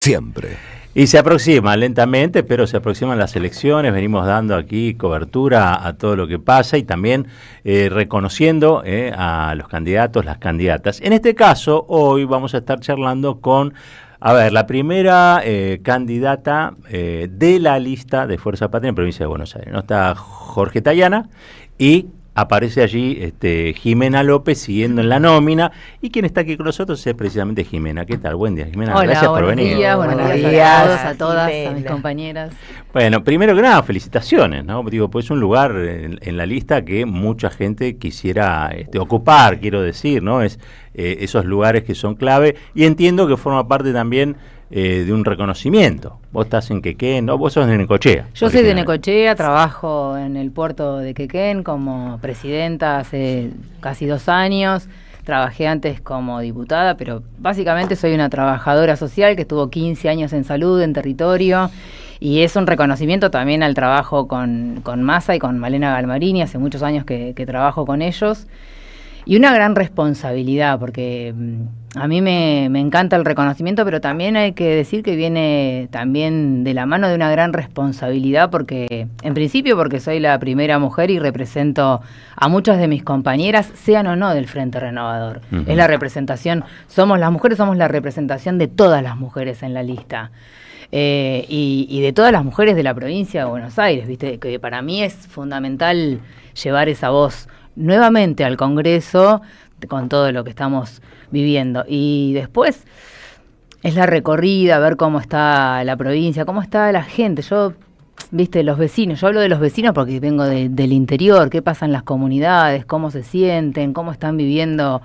siempre. Y se aproxima lentamente, pero se aproximan las elecciones, venimos dando aquí cobertura a todo lo que pasa y también reconociendo a los candidatos, las candidatas. En este caso, hoy vamos a estar charlando con, a ver, la primera candidata de la lista de Fuerza Patria en provincia de Buenos Aires, ¿no? Está Jorge Tayana y aparece allí Jimena López siguiendo en la nómina, y quien está aquí con nosotros es precisamente Jimena. ¿Qué tal? Buen día, Jimena. Hola, gracias por venir. Buenos días a todos, a todas, a mis compañeras. Bueno, primero que nada, felicitaciones, ¿no? Digo, pues es un lugar en la lista que mucha gente quisiera ocupar, quiero decir, ¿no? Es esos lugares que son clave, y entiendo que forma parte también de un reconocimiento. Vos estás en Quequén, ¿no? Vos sos de Necochea. Yo soy de Necochea, trabajo en el puerto de Quequén como presidenta hace casi 2 años. Trabajé antes como diputada, pero básicamente soy una trabajadora social que estuvo 15 años en salud, en territorio, y es un reconocimiento también al trabajo con Massa y con Malena Galmarini. Hace muchos años que trabajo con ellos. Y una gran responsabilidad, porque a mí me encanta el reconocimiento, pero también hay que decir que viene también de la mano de una gran responsabilidad, porque en principio porque soy la primera mujer y represento a muchas de mis compañeras, sean o no del Frente Renovador. Es la representación, las mujeres somos la representación de todas las mujeres en la lista. Y de todas las mujeres de la provincia de Buenos Aires, ¿viste? Que para mí es fundamental llevar esa voz nuevamente al Congreso con todo lo que estamos viviendo. Y después es la recorrida, ver cómo está la provincia, cómo está la gente. Yo, viste, los vecinos, yo hablo de los vecinos porque vengo del interior, qué pasa en las comunidades, cómo se sienten, cómo están viviendo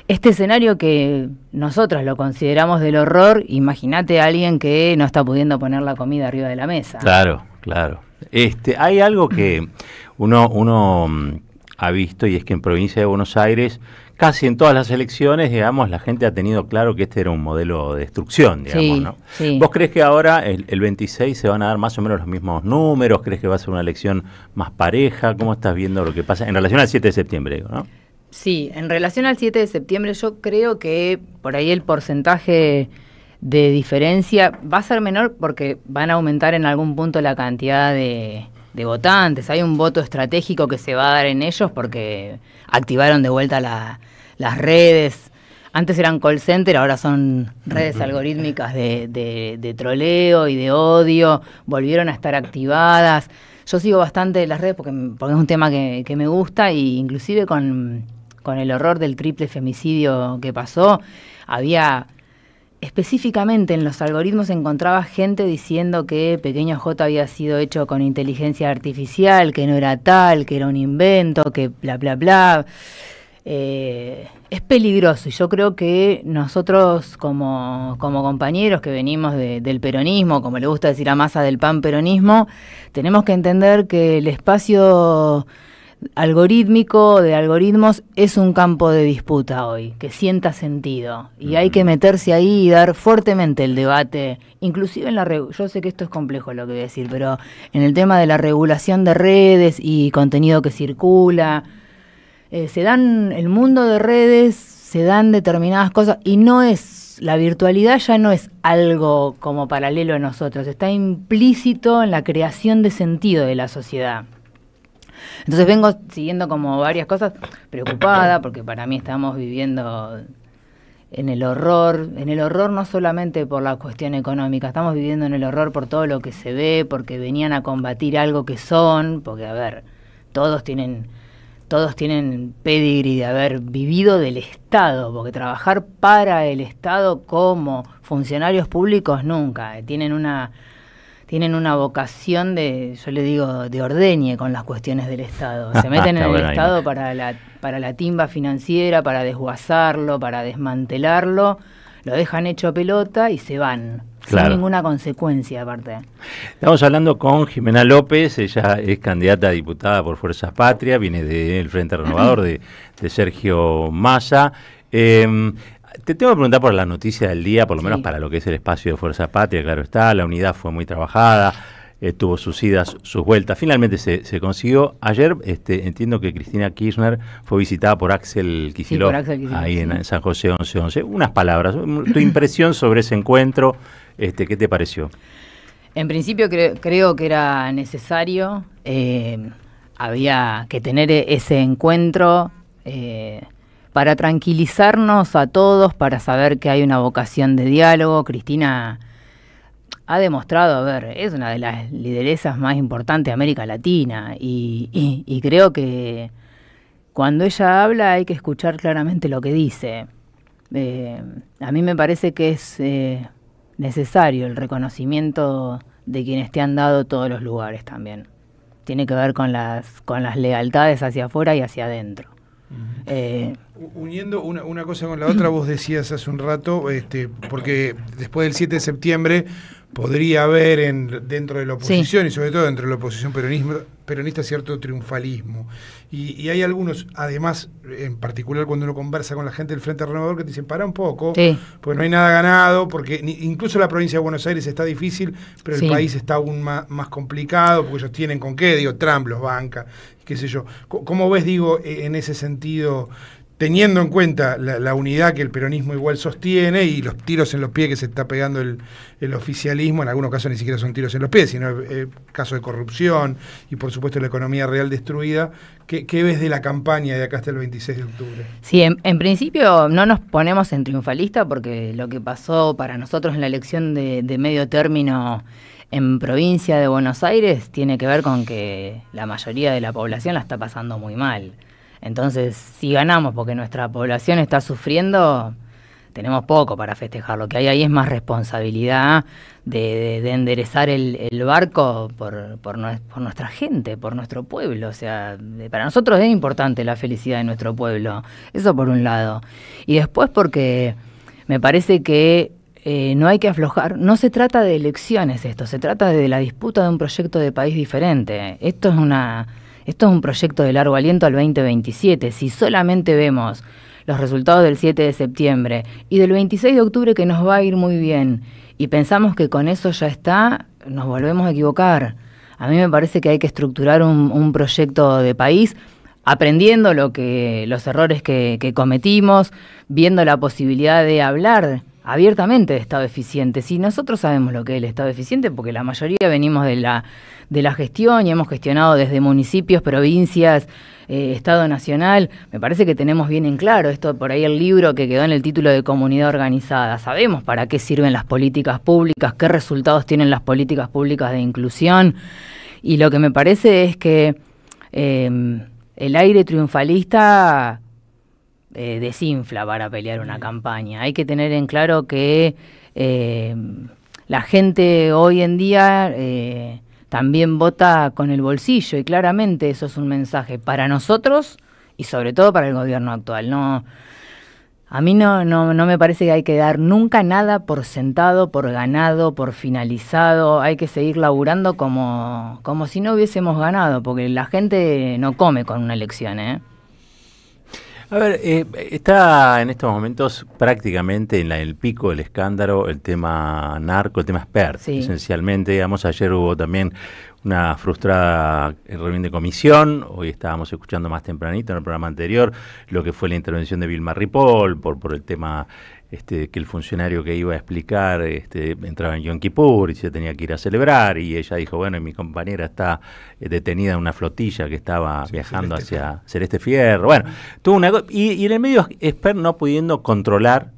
este escenario que nosotros lo consideramos del horror. Imagínate a alguien que no está pudiendo poner la comida arriba de la mesa. Claro, claro. Hay algo que uno ha visto, y es que en provincia de Buenos Aires, casi en todas las elecciones, digamos, la gente ha tenido claro que este era un modelo de destrucción, digamos, sí, ¿no? Sí. ¿Vos crees que ahora, el 26, se van a dar más o menos los mismos números? ¿Crees que va a ser una elección más pareja? ¿Cómo estás viendo lo que pasa en relación al 7 de septiembre, digo, ¿no? Sí, en relación al 7 de septiembre yo creo que por ahí el porcentaje de diferencia va a ser menor, porque van a aumentar en algún punto la cantidad de votantes. Hay un voto estratégico que se va a dar en ellos porque activaron de vuelta las redes. Antes eran call center, ahora son redes algorítmicas de troleo y de odio. Volvieron a estar activadas. Yo sigo bastante las redes porque es un tema que me gusta, y inclusive con el horror del triple femicidio que pasó, había... Específicamente en los algoritmos encontraba gente diciendo que Pequeño J había sido hecho con inteligencia artificial, que no era tal, que era un invento, que bla, bla, bla. Es peligroso, y yo creo que nosotros como compañeros que venimos del peronismo, como le gusta decir a Massa, del panperonismo, tenemos que entender que el espacio algorítmico, de algoritmos, es un campo de disputa hoy, que sienta sentido, y hay que meterse ahí y dar fuertemente el debate, inclusive en yo sé que esto es complejo lo que voy a decir, pero en el tema de la regulación de redes y contenido que circula, el mundo de redes, se dan determinadas cosas, y la virtualidad ya no es algo como paralelo a nosotros, está implícito en la creación de sentido de la sociedad. Entonces vengo siguiendo como varias cosas, preocupada, porque para mí estamos viviendo en el horror no solamente por la cuestión económica, estamos viviendo en el horror por todo lo que se ve, porque venían a combatir algo que son, porque a ver, todos tienen pedigrí de haber vivido del Estado, porque trabajar para el Estado como funcionarios públicos nunca, tienen una vocación yo le digo, de ordeñe con las cuestiones del Estado. Se meten en el Estado para la timba financiera, para desguazarlo, para desmantelarlo, lo dejan hecho pelota y se van, claro, sin ninguna consecuencia aparte. Estamos hablando con Jimena López, ella es candidata a diputada por Fuerzas Patria, viene del Frente Renovador de Sergio Massa. Te tengo que preguntar por la noticia del día, por lo menos para lo que es el espacio de Fuerza Patria, claro está, la unidad fue muy trabajada. tuvo sus idas, sus vueltas. Finalmente se consiguió. Ayer entiendo que Cristina Kirchner fue visitada por Axel Kicillof, ahí en San José 1111. Unas palabras, tu impresión sobre ese encuentro, ¿qué te pareció? En principio creo que era necesario, había que tener ese encuentro para tranquilizarnos a todos, para saber que hay una vocación de diálogo. Cristina ha demostrado, es una de las lideresas más importantes de América Latina y creo que cuando ella habla hay que escuchar claramente lo que dice. A mí me parece que es necesario el reconocimiento de quienes te han dado todos los lugares también. Tiene que ver con las lealtades hacia afuera y hacia adentro. Uniendo una cosa con la otra, vos decías hace un rato, porque después del 7 de septiembre podría haber dentro de la oposición, y sobre todo dentro de la oposición peronista cierto triunfalismo. Y hay algunos, además, en particular cuando uno conversa con la gente del Frente Renovador, que te dicen, para un poco, porque no hay nada ganado, porque incluso la provincia de Buenos Aires está difícil, pero el país está aún más complicado, porque ellos tienen con qué, Trump los banca, qué sé yo. ¿Cómo ves, en ese sentido, teniendo en cuenta la unidad que el peronismo igual sostiene y los tiros en los pies que se está pegando el oficialismo, en algunos casos ni siquiera son tiros en los pies, sino casos de corrupción y por supuesto la economía real destruida? ¿Qué ves de la campaña de acá hasta el 26 de octubre? Sí, en principio no nos ponemos en triunfalista porque lo que pasó para nosotros en la elección de medio término en provincia de Buenos Aires tiene que ver con que la mayoría de la población la está pasando muy mal. Entonces, si ganamos porque nuestra población está sufriendo, tenemos poco para festejar. Lo que hay ahí es más responsabilidad de enderezar el barco por nuestra gente, por nuestro pueblo. O sea, para nosotros es importante la felicidad de nuestro pueblo. Eso por un lado. Y después porque me parece que no hay que aflojar. No se trata de elecciones esto, se trata de la disputa de un proyecto de país diferente. Esto es un proyecto de largo aliento al 2027. Si solamente vemos los resultados del 7 de septiembre y del 26 de octubre que nos va a ir muy bien y pensamos que con eso ya está, nos volvemos a equivocar. A mí me parece que hay que estructurar un proyecto de país aprendiendo los errores que cometimos, viendo la posibilidad de hablar abiertamente de Estado eficiente. Si nosotros sabemos lo que es el Estado eficiente, porque la mayoría venimos de la gestión y hemos gestionado desde municipios, provincias, Estado nacional, me parece que tenemos bien en claro esto, por ahí el libro que quedó en el título de Comunidad Organizada. Sabemos para qué sirven las políticas públicas, qué resultados tienen las políticas públicas de inclusión, y lo que me parece es que el aire triunfalista desinfla para pelear una campaña. Hay que tener en claro que la gente hoy en día también vota con el bolsillo, y claramente eso es un mensaje para nosotros y sobre todo para el gobierno actual. A mí no me parece que hay que dar nunca nada por sentado, por ganado, por finalizado. Hay que seguir laburando como si no hubiésemos ganado, porque la gente no come con una elección, A ver, está en estos momentos prácticamente en el pico del escándalo el tema narco, el tema Spert, esencialmente. Digamos, ayer hubo también una frustrada reunión de comisión. Hoy estábamos escuchando más tempranito en el programa anterior lo que fue la intervención de Vilma Ripoll por el tema que el funcionario que iba a explicar entraba en Yom Kippur y se tenía que ir a celebrar, y ella dijo, bueno, y mi compañera está detenida en una flotilla que estaba viajando hacia Celeste Fierro. Bueno, tuvo y en el medio Spert no pudiendo controlar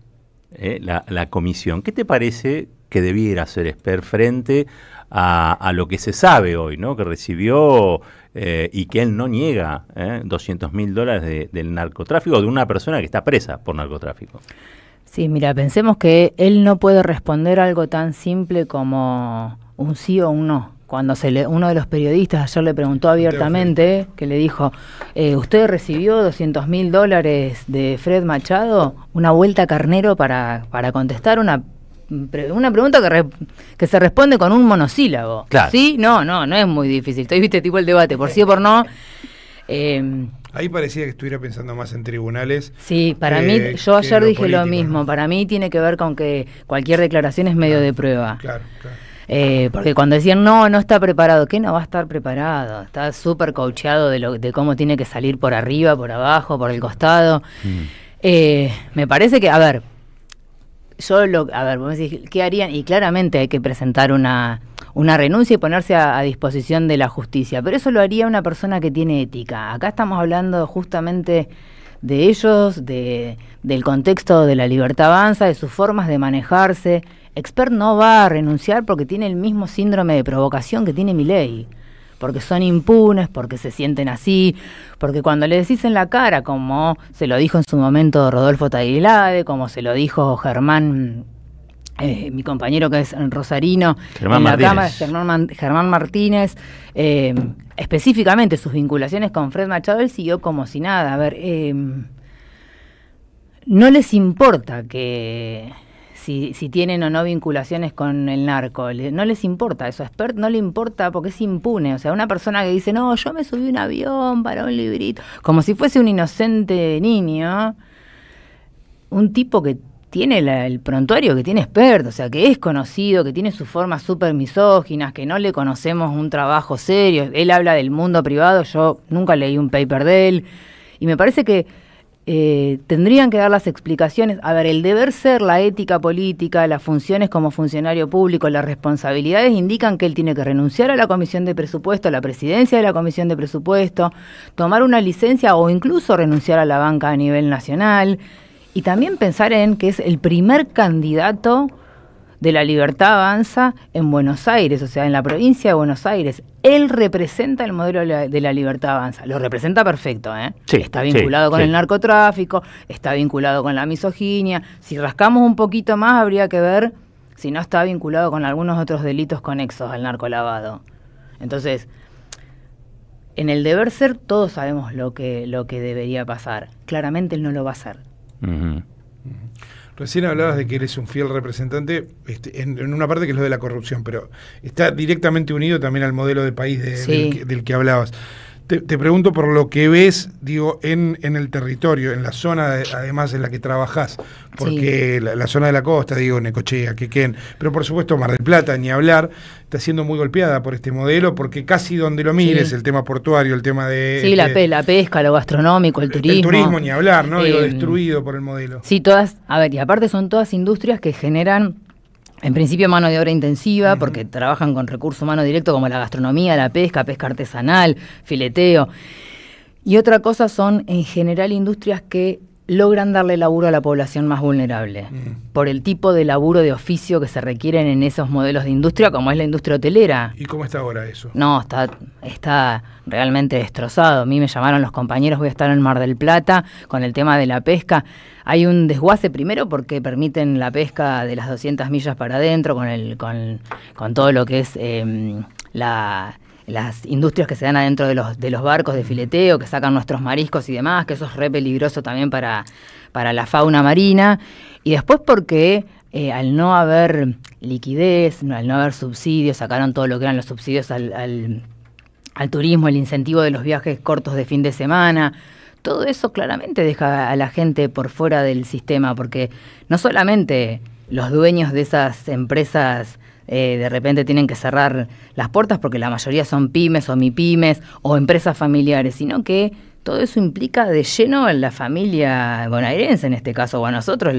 la comisión. ¿Qué te parece que debiera hacer Spert frente a lo que se sabe hoy, ¿no? Que recibió y que él no niega $200.000 del narcotráfico de una persona que está presa por narcotráfico? Sí, mira, pensemos que él no puede responder algo tan simple como un sí o un no. Cuando uno de los periodistas ayer le preguntó abiertamente, que le dijo, ¿usted recibió $200.000 de Fred Machado? Una vuelta carnero para contestar una pregunta que se responde con un monosílabo. Claro. ¿Sí? No es muy difícil. Viste tipo el debate, por sí o por no. Ahí parecía que estuviera pensando más en tribunales. Sí, para mí, yo ayer dije político, lo mismo. ¿No? Para mí tiene que ver con que cualquier declaración es medio de prueba. Claro. Porque cuando decían, no está preparado, ¿qué no va a estar preparado? Está súper coacheado de cómo tiene que salir por arriba, por abajo, por el costado. Me parece que, a ver, vos decís, ¿qué harían? Y claramente hay que presentar una renuncia y ponerse a disposición de la justicia, pero eso lo haría una persona que tiene ética. Acá estamos hablando justamente de ellos, del contexto de la Libertad Avanza, de sus formas de manejarse. Expert no va a renunciar porque tiene el mismo síndrome de provocación que tiene Milei, porque son impunes, porque se sienten así, porque cuando le decís en la cara, como se lo dijo en su momento Rodolfo Taguilade, como se lo dijo Germán, mi compañero que es rosarino, Germán Martínez. Germán Martínez, específicamente sus vinculaciones con Fred Machado, él siguió como si nada. A ver, no les importa que si tienen o no vinculaciones con el narco, no les importa eso, a Expert no le importa porque es impune. O sea, una persona que dice, no, yo me subí a un avión para un librito, como si fuese un inocente niño, un tipo que tiene el prontuario que tiene Expert, o sea, que es conocido, que tiene sus formas súper misóginas, que no le conocemos un trabajo serio. Él habla del mundo privado, yo nunca leí un paper de él, y me parece que tendrían que dar las explicaciones. A ver, el deber ser, la ética política, las funciones como funcionario público, las responsabilidades indican que él tiene que renunciar a la Comisión de Presupuesto, a la presidencia de la Comisión de Presupuesto, tomar una licencia o incluso renunciar a la banca a nivel nacional. Y también pensar en que es el primer candidato de la Libertad Avanza en Buenos Aires, o sea, en la provincia de Buenos Aires. Él representa el modelo de la Libertad Avanza. Lo representa perfecto, ¿eh? Sí, está vinculado con el narcotráfico, está vinculado con la misoginia. Si rascamos un poquito más, habría que ver si no está vinculado con algunos otros delitos conexos al narcolavado. Entonces, en el deber ser, todos sabemos lo que debería pasar. Claramente él no lo va a hacer. Uh-huh. Recién hablabas de que eres un fiel representante en una parte que es lo de la corrupción, pero está directamente unido también al modelo de país del que hablabas. Te pregunto por lo que ves, digo, en el territorio, en la zona, además en la que trabajás, porque la zona de la costa, digo, Necochea, Quequén, pero por supuesto Mar del Plata, ni hablar, está siendo muy golpeada por este modelo, porque casi donde lo mires, el tema portuario, el tema de... Sí, la pesca, lo gastronómico, el turismo. El turismo, ni hablar, ¿no? Digo, destruido por el modelo. Sí, todas, a ver, y aparte son todas industrias que generan, en principio, mano de obra intensiva, porque trabajan con recurso humano directo como la gastronomía, la pesca artesanal, fileteo. Y otra cosa son, en general, industrias que logran darle laburo a la población más vulnerable, por el tipo de laburo de oficio que se requieren en esos modelos de industria, como es la industria hotelera. ¿Y cómo está ahora eso? No, está realmente destrozado. A mí me llamaron los compañeros, voy a estar en Mar del Plata con el tema de la pesca. Hay un desguace primero porque permiten la pesca de las 200 millas para adentro con todo lo que es las industrias que se dan adentro de los barcos de fileteo, que sacan nuestros mariscos y demás, que eso es re peligroso también para la fauna marina. Y después porque al no haber liquidez, al no haber subsidios, sacaron todo lo que eran los subsidios al turismo, el incentivo de los viajes cortos de fin de semana. Todo eso claramente deja a la gente por fuera del sistema, porque no solamente los dueños de esas empresas de repente tienen que cerrar las puertas porque la mayoría son pymes o mipymes o empresas familiares, sino que todo eso implica de lleno en la familia bonaerense, en este caso, o a nosotros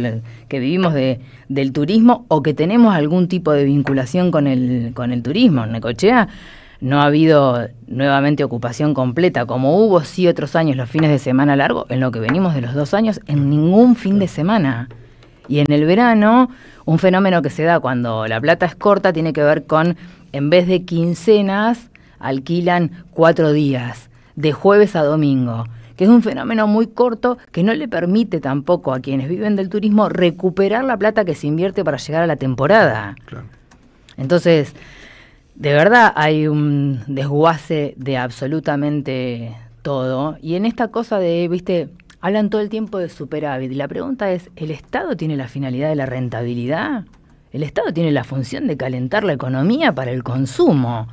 que vivimos del turismo o que tenemos algún tipo de vinculación con el turismo. En Necochea no ha habido nuevamente ocupación completa, como hubo sí otros años los fines de semana largo, en lo que venimos de los 2 años, en ningún fin de semana. Y en el verano, un fenómeno que se da cuando la plata es corta tiene que ver con, en vez de quincenas, alquilan 4 días, de jueves a domingo, que es un fenómeno muy corto que no le permite tampoco a quienes viven del turismo recuperar la plata que se invierte para llegar a la temporada. Claro. Entonces, de verdad hay un desguace de absolutamente todo. Y en esta cosa de, viste, hablan todo el tiempo de superávit. Y la pregunta es, ¿el Estado tiene la finalidad de la rentabilidad? ¿El Estado tiene la función de calentar la economía para el consumo?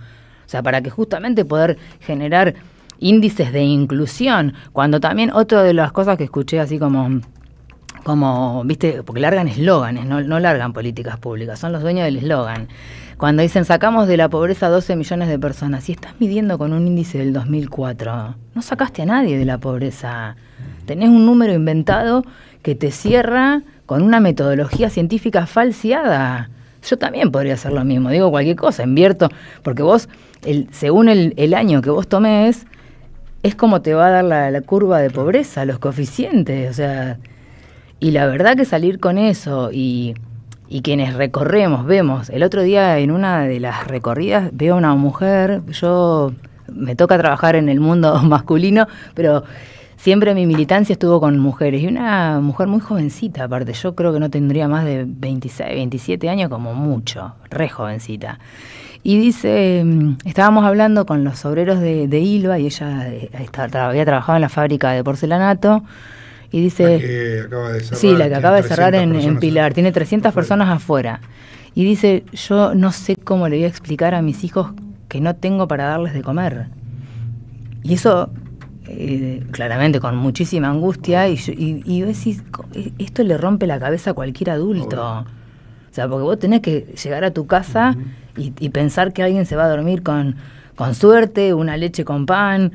O sea, para que justamente poder generar índices de inclusión. Cuando también otra de las cosas que escuché así como como, viste, porque largan eslóganes, no largan políticas públicas, son los dueños del eslogan. Cuando dicen sacamos de la pobreza 12 millones de personas, si estás midiendo con un índice del 2004, no sacaste a nadie de la pobreza. Tenés un número inventado que te cierra con una metodología científica falseada. Yo también podría hacer lo mismo, digo cualquier cosa, invierto, porque vos, según el año que vos tomes, es como te va a dar la curva de pobreza, los coeficientes, o sea, y la verdad que salir con eso y quienes recorremos, vemos, el otro día en una de las recorridas veo a una mujer, yo me toca trabajar en el mundo masculino, pero siempre mi militancia estuvo con mujeres, y una mujer muy jovencita aparte, yo creo que no tendría más de 26, 27 años como mucho, re jovencita. Y dice, estábamos hablando con los obreros de Ilva, y ella había trabajado en la fábrica de porcelanato, y dice... La que acaba de cerrar. Sí, la que acaba de cerrar en Pilar, tiene 300 personas afuera. Y dice, yo no sé cómo le voy a explicar a mis hijos que no tengo para darles de comer. Y eso, claramente, con muchísima angustia, y vos decís, esto le rompe la cabeza a cualquier adulto. O sea, porque vos tenés que llegar a tu casa y pensar que alguien se va a dormir con suerte, una leche con pan,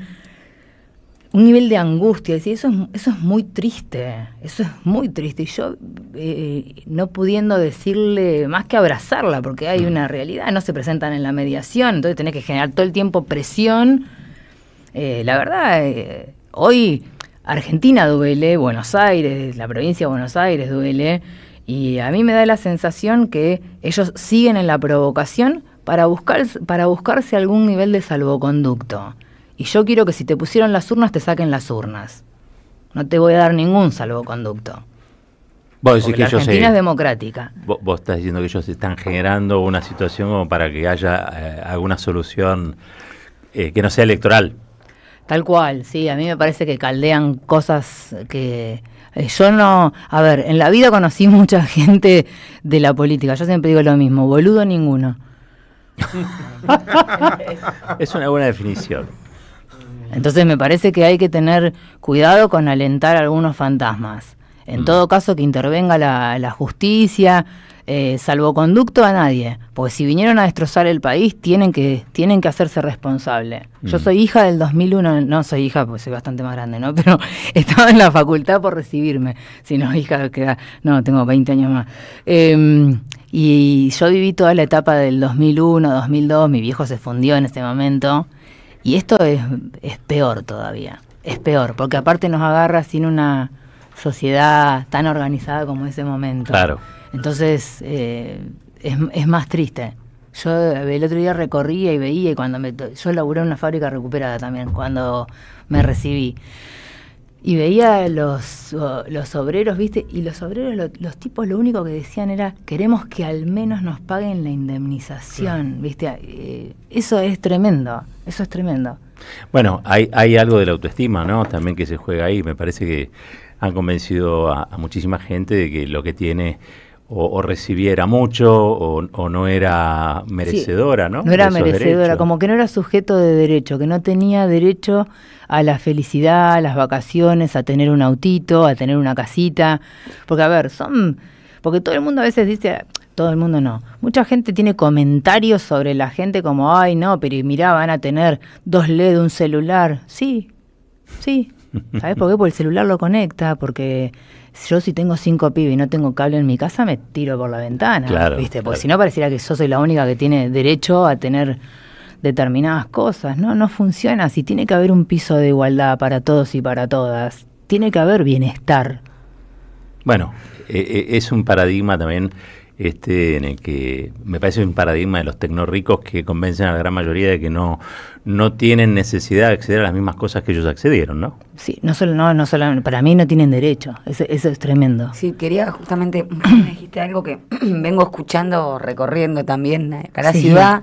un nivel de angustia. Eso es muy triste, eso es muy triste. Y yo, no pudiendo decirle más que abrazarla, porque hay una realidad, no se presentan en la mediación, entonces tenés que generar todo el tiempo presión. La verdad, hoy Argentina duele, Buenos Aires, la provincia de Buenos Aires duele, y a mí me da la sensación que ellos siguen en la provocación para buscarse algún nivel de salvoconducto. Y yo quiero que si te pusieron las urnas, te saquen las urnas. No te voy a dar ningún salvoconducto. Vos decís que la Argentina es democrática. Vos estás diciendo que ellos están generando una situación como para que haya alguna solución que no sea electoral. Tal cual, sí. A mí me parece que caldean cosas que... yo no... A ver, en la vida conocí mucha gente de la política. Yo siempre digo lo mismo, boludo ninguno. Es una buena definición. Entonces me parece que hay que tener cuidado con alentar algunos fantasmas. En todo caso, que intervenga la justicia, salvoconducto a nadie. Porque si vinieron a destrozar el país, tienen que hacerse responsable. Yo soy hija del 2001, no soy hija porque soy bastante más grande, ¿no? Pero estaba en la facultad por recibirme. Si no, hija, no, tengo 20 años más. Y yo viví toda la etapa del 2001, 2002, mi viejo se fundió en ese momento. Y esto es peor todavía, es peor, porque aparte nos agarra sin una sociedad tan organizada como ese momento. Claro. Entonces, es más triste. Yo el otro día recorría y veía, y cuando yo laburé en una fábrica recuperada también, cuando me recibí. Y veía los obreros, ¿viste? Y los obreros, los tipos, lo único que decían era, queremos que al menos nos paguen la indemnización, ¿viste? Eso es tremendo, eso es tremendo. Bueno, hay algo de la autoestima, ¿no? También que se juega ahí. Me parece que han convencido a muchísima gente de que lo que tiene o recibiera mucho o no era merecedora, ¿no? No era merecedora, como que no era sujeto de derecho, que no tenía derecho a la felicidad, a las vacaciones, a tener un autito, a tener una casita. Porque, a ver, porque todo el mundo a veces dice, todo el mundo no, mucha gente tiene comentarios sobre la gente como, ay, no, pero mirá, van a tener 2 LED, un celular. Sí, ¿sabes por qué? Porque el celular lo conecta, porque yo si tengo 5 pibes y no tengo cable en mi casa, me tiro por la ventana, claro, ¿viste? Porque claro. si no pareciera que yo soy la única que tiene derecho a tener determinadas cosas. No funciona así. Tiene que haber un piso de igualdad para todos y para todas. Tiene que haber bienestar. Bueno, es un paradigma también en el que me parece un paradigma de los tecnorricos que convencen a la gran mayoría de que no tienen necesidad de acceder a las mismas cosas que ellos accedieron, ¿no? Sí, no solo para mí no tienen derecho. Eso es tremendo. Sí, quería justamente, me dijiste algo que vengo escuchando, recorriendo también acá la ciudad,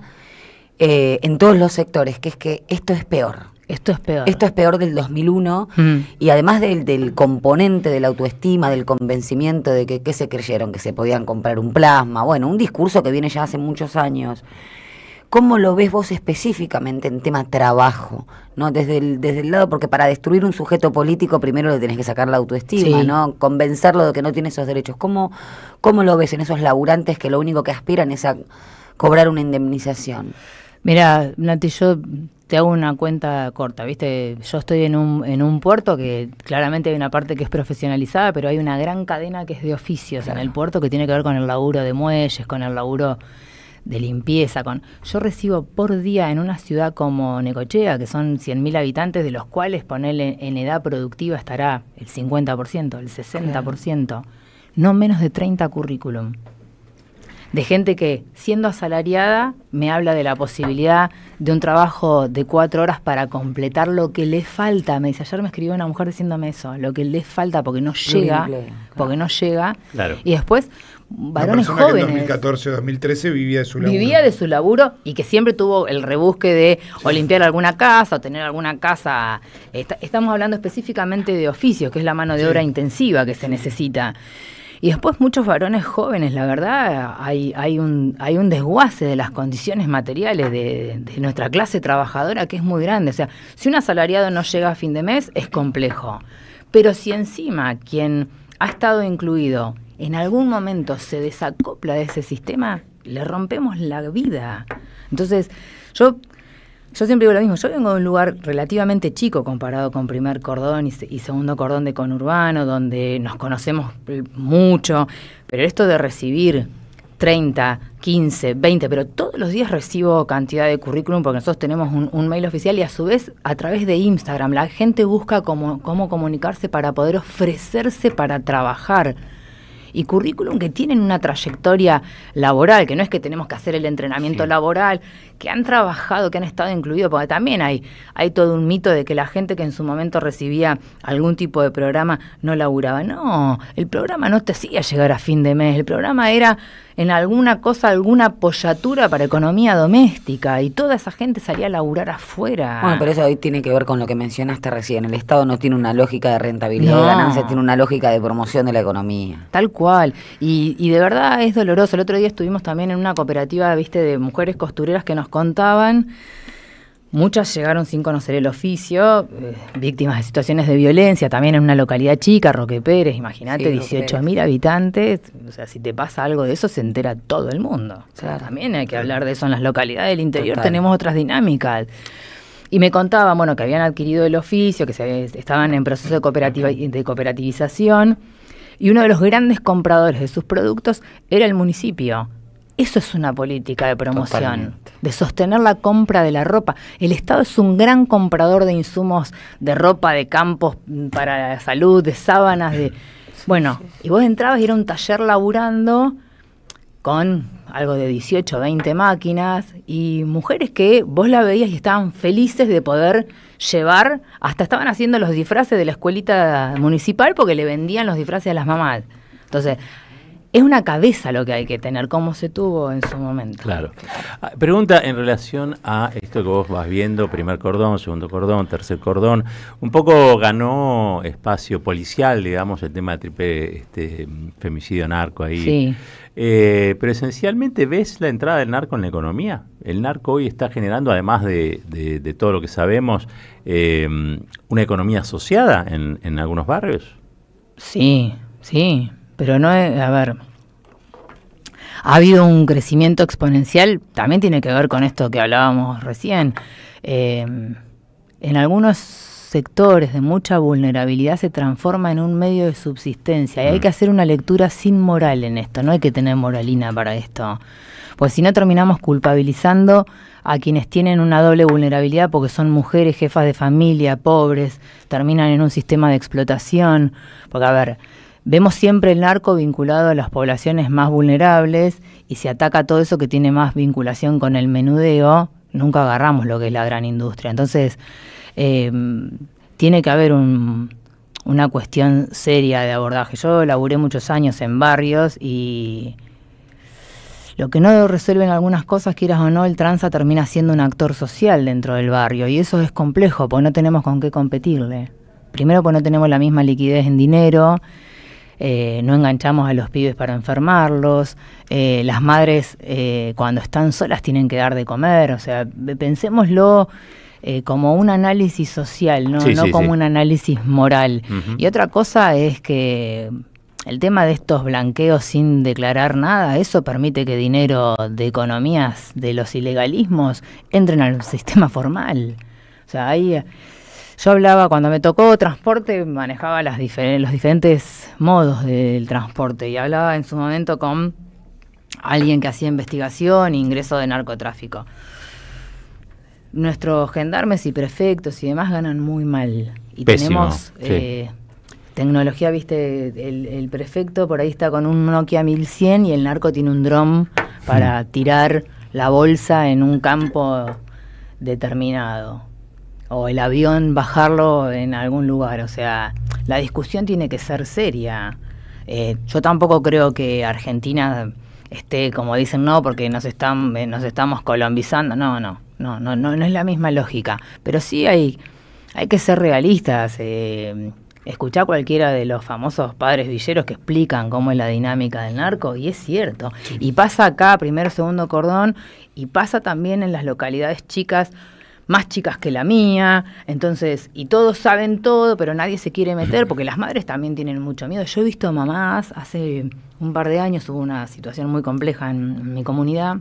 en todos los sectores, que es que esto es peor. Esto es peor. Esto es peor del 2001 y además del componente de la autoestima, del convencimiento de que se creyeron, que se podían comprar un plasma. Bueno, un discurso que viene ya hace muchos años ¿Cómo lo ves vos específicamente en tema trabajo? ¿No? Desde el lado, porque para destruir un sujeto político primero le tenés que sacar la autoestima, Sí. ¿no? Convencerlo de que no tiene esos derechos. ¿Cómo lo ves en esos laburantes que lo único que aspiran es a cobrar una indemnización? Mira, Nati, yo te hago una cuenta corta, ¿viste? Yo estoy en un puerto que claramente hay una parte que es profesionalizada, pero hay una gran cadena que es de oficios en el puerto que tiene que ver con el laburo de muelles, con el laburo de limpieza. Yo recibo por día en una ciudad como Necochea, que son 100.000 habitantes, de los cuales ponerle en edad productiva estará el 50%, el 60%, no menos de 30 currículum. De gente que, siendo asalariada, me habla de la posibilidad de un trabajo de 4 horas para completar lo que le falta. Me dice, ayer me escribió una mujer diciéndome eso, lo que le falta porque no llega, porque no llega. Claro. Y después, varones una persona jóvenes. que en 2014 o 2013 vivía de su laburo. Vivía de su laburo y que siempre tuvo el rebusque de o limpiar alguna casa o tener alguna casa. Estamos hablando específicamente de oficios, que es la mano de obra intensiva que se necesita. Y después muchos varones jóvenes, la verdad, hay un desguace de las condiciones materiales de nuestra clase trabajadora que es muy grande. O sea, si un asalariado no llega a fin de mes, es complejo. Pero si encima quien ha estado incluido en algún momento se desacopla de ese sistema, le rompemos la vida. Entonces, yo siempre digo lo mismo, yo vengo de un lugar relativamente chico comparado con primer cordón y segundo cordón de conurbano, donde nos conocemos mucho, pero esto de recibir 30, 15, 20, pero todos los días recibo cantidad de currículum porque nosotros tenemos un mail oficial y a su vez a través de Instagram la gente busca cómo comunicarse para poder ofrecerse para trabajar. Y currículum que tienen una trayectoria laboral, que no es que tenemos que hacer el entrenamiento laboral, que han trabajado, que han estado incluidos, porque también hay todo un mito de que la gente que en su momento recibía algún tipo de programa no laburaba. No, el programa no te hacía llegar a fin de mes, el programa era en alguna cosa, alguna apoyatura para economía doméstica, y toda esa gente salía a laburar afuera. Bueno, pero eso hoy tiene que ver con lo que mencionaste recién. El Estado no tiene una lógica de rentabilidad de ganancia, tiene una lógica de promoción de la economía. Tal cual. Y de verdad es doloroso. El otro día estuvimos también en una cooperativa, viste, de mujeres costureras que nos contaban. Muchas llegaron sin conocer el oficio, víctimas de situaciones de violencia, también en una localidad chica, Roque Pérez, imagínate, 18.000 habitantes. O sea, si te pasa algo de eso, se entera todo el mundo. O sea, también hay que hablar de eso en las localidades del interior. Total. Tenemos otras dinámicas. Y me contaban, bueno, que habían adquirido el oficio, que estaban en proceso de cooperativización, y uno de los grandes compradores de sus productos era el municipio. Eso es una política de promoción, totalmente, de sostener la compra de la ropa. El Estado es un gran comprador de insumos de ropa, de campos para la salud, de sábanas, bueno, y vos entrabas y era un taller laburando con algo de 18, 20 máquinas y mujeres que vos la veías y estaban felices de poder llevar, hasta estaban haciendo los disfraces de la escuelita municipal porque le vendían los disfraces a las mamás. Entonces, es una cabeza lo que hay que tener, como se tuvo en su momento. Claro. Pregunta en relación a esto que vos vas viendo, primer cordón, segundo cordón, tercer cordón. Un poco ganó espacio policial, digamos, el tema de femicidio narco ahí. Sí. Pero esencialmente, ¿ves la entrada del narco en la economía? El narco hoy está generando, además de todo lo que sabemos, una economía asociada en algunos barrios. Sí, sí. Pero no es, a ver, ha habido un crecimiento exponencial, también tiene que ver con esto que hablábamos recién. En algunos sectores de mucha vulnerabilidad se transforma en un medio de subsistencia y hay que hacer una lectura sin moral en esto, no hay que tener moralina para esto. Pues si no terminamos culpabilizando a quienes tienen una doble vulnerabilidad porque son mujeres, jefas de familia, pobres, terminan en un sistema de explotación, porque a ver, vemos siempre el narco vinculado a las poblaciones más vulnerables y se ataca todo eso que tiene más vinculación con el menudeo, nunca agarramos lo que es la gran industria. Entonces, tiene que haber una cuestión seria de abordaje. Yo laburé muchos años en barrios y lo que no resuelven algunas cosas, quieras o no, el tranza termina siendo un actor social dentro del barrio y eso es complejo porque no tenemos con qué competirle. Primero porque no tenemos la misma liquidez en dinero. no enganchamos a los pibes para enfermarlos, las madres cuando están solas tienen que dar de comer, o sea, pensémoslo como un análisis social, no como un análisis moral. Y otra cosa es que el tema de estos blanqueos sin declarar nada, eso permite que dinero de economías de los ilegalismos entren al sistema formal. O sea, ahí yo hablaba, cuando me tocó transporte, manejaba los diferentes modos del transporte y hablaba en su momento con alguien que hacía investigación e ingreso de narcotráfico. Nuestros gendarmes y prefectos y demás ganan muy mal. Y pésimo, tenemos tecnología, viste, el prefecto por ahí está con un Nokia 1100 y el narco tiene un dron para tirar la bolsa en un campo determinado. O el avión bajarlo en algún lugar. O sea, la discusión tiene que ser seria. Yo tampoco creo que Argentina esté, como dicen, no, porque nos estamos colombizando. No es la misma lógica. Pero sí hay que ser realistas. Escuchá cualquiera de los famosos padres villeros que explican cómo es la dinámica del narco, y es cierto. Sí. Y pasa acá, primero, segundo cordón, y pasa también en las localidades chicas, más chicas que la mía, entonces, y todos saben todo, pero nadie se quiere meter, porque las madres también tienen mucho miedo. Yo he visto mamás, hace un par de años hubo una situación muy compleja en mi comunidad.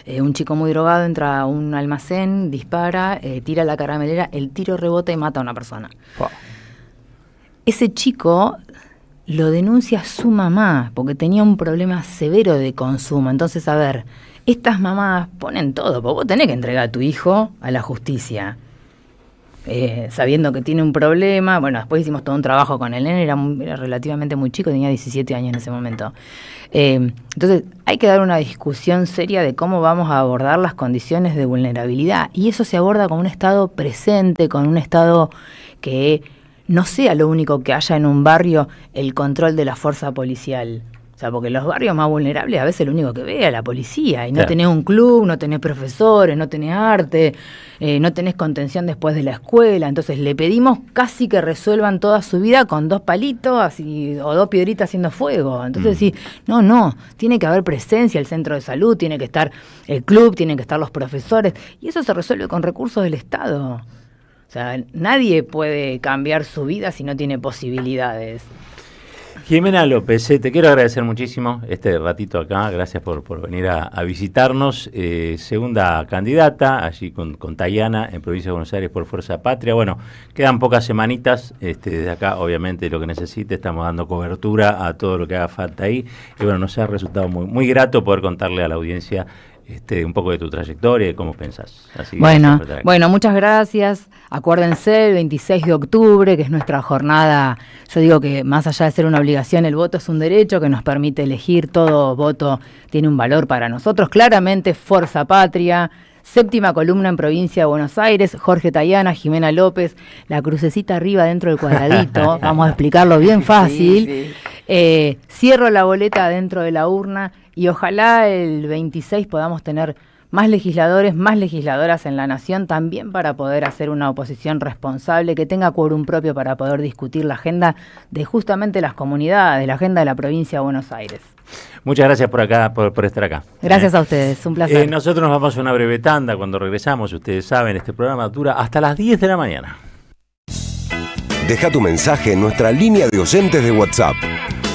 Un chico muy drogado entra a un almacén, dispara, tira la caramelera, el tiro rebota y mata a una persona. Wow. Ese chico lo denuncia su mamá, porque tenía un problema severo de consumo. Entonces, a ver, estas mamás ponen todo, porque vos tenés que entregar a tu hijo a la justicia, sabiendo que tiene un problema. Bueno, después hicimos todo un trabajo con el nene, era relativamente muy chico, tenía 17 años en ese momento. Entonces, hay que dar una discusión seria de cómo vamos a abordar las condiciones de vulnerabilidad, y eso se aborda con un Estado presente, con un Estado que no sea lo único que haya en un barrio el control de la fuerza policial. O sea, porque los barrios más vulnerables a veces lo único que ve es la policía, y no tenés un club, no tenés profesores, no tenés arte, no tenés contención después de la escuela. Entonces le pedimos casi que resuelvan toda su vida con 2 palitos así, o 2 piedritas haciendo fuego. Entonces sí, no, tiene que haber presencia, el centro de salud, tiene que estar el club, tienen que estar los profesores, y eso se resuelve con recursos del Estado. O sea, nadie puede cambiar su vida si no tiene posibilidades. Jimena López, te quiero agradecer muchísimo este ratito acá, gracias por venir a visitarnos. Segunda candidata, allí con Tayana, en Provincia de Buenos Aires por Fuerza Patria. Bueno, quedan pocas semanitas, desde acá obviamente lo que necesite, estamos dando cobertura a todo lo que haga falta ahí. Y bueno, nos ha resultado muy grato poder contarle a la audiencia un poco de tu trayectoria y de cómo pensás. Así bueno, muchas gracias. Acuérdense, el 26 de octubre, que es nuestra jornada. Yo digo que más allá de ser una obligación, el voto es un derecho que nos permite elegir. Todo voto tiene un valor para nosotros. Claramente, Fuerza Patria. 7ª columna en Provincia de Buenos Aires, Jorge Tayana, Jimena López, la crucecita arriba dentro del cuadradito, vamos a explicarlo bien fácil. Sí. Cierro la boleta dentro de la urna y ojalá el 26 podamos tener más legisladores, más legisladoras en la nación, también para poder hacer una oposición responsable, que tenga quórum propio para poder discutir la agenda de justamente las comunidades, la agenda de la Provincia de Buenos Aires. Muchas gracias por estar acá. Gracias a ustedes, un placer. Nosotros nos vamos a una breve tanda. Cuando regresamos, ustedes saben, este programa dura hasta las 10 de la mañana. Deja tu mensaje en nuestra línea de oyentes de WhatsApp.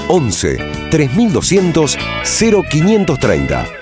11 3200 0530.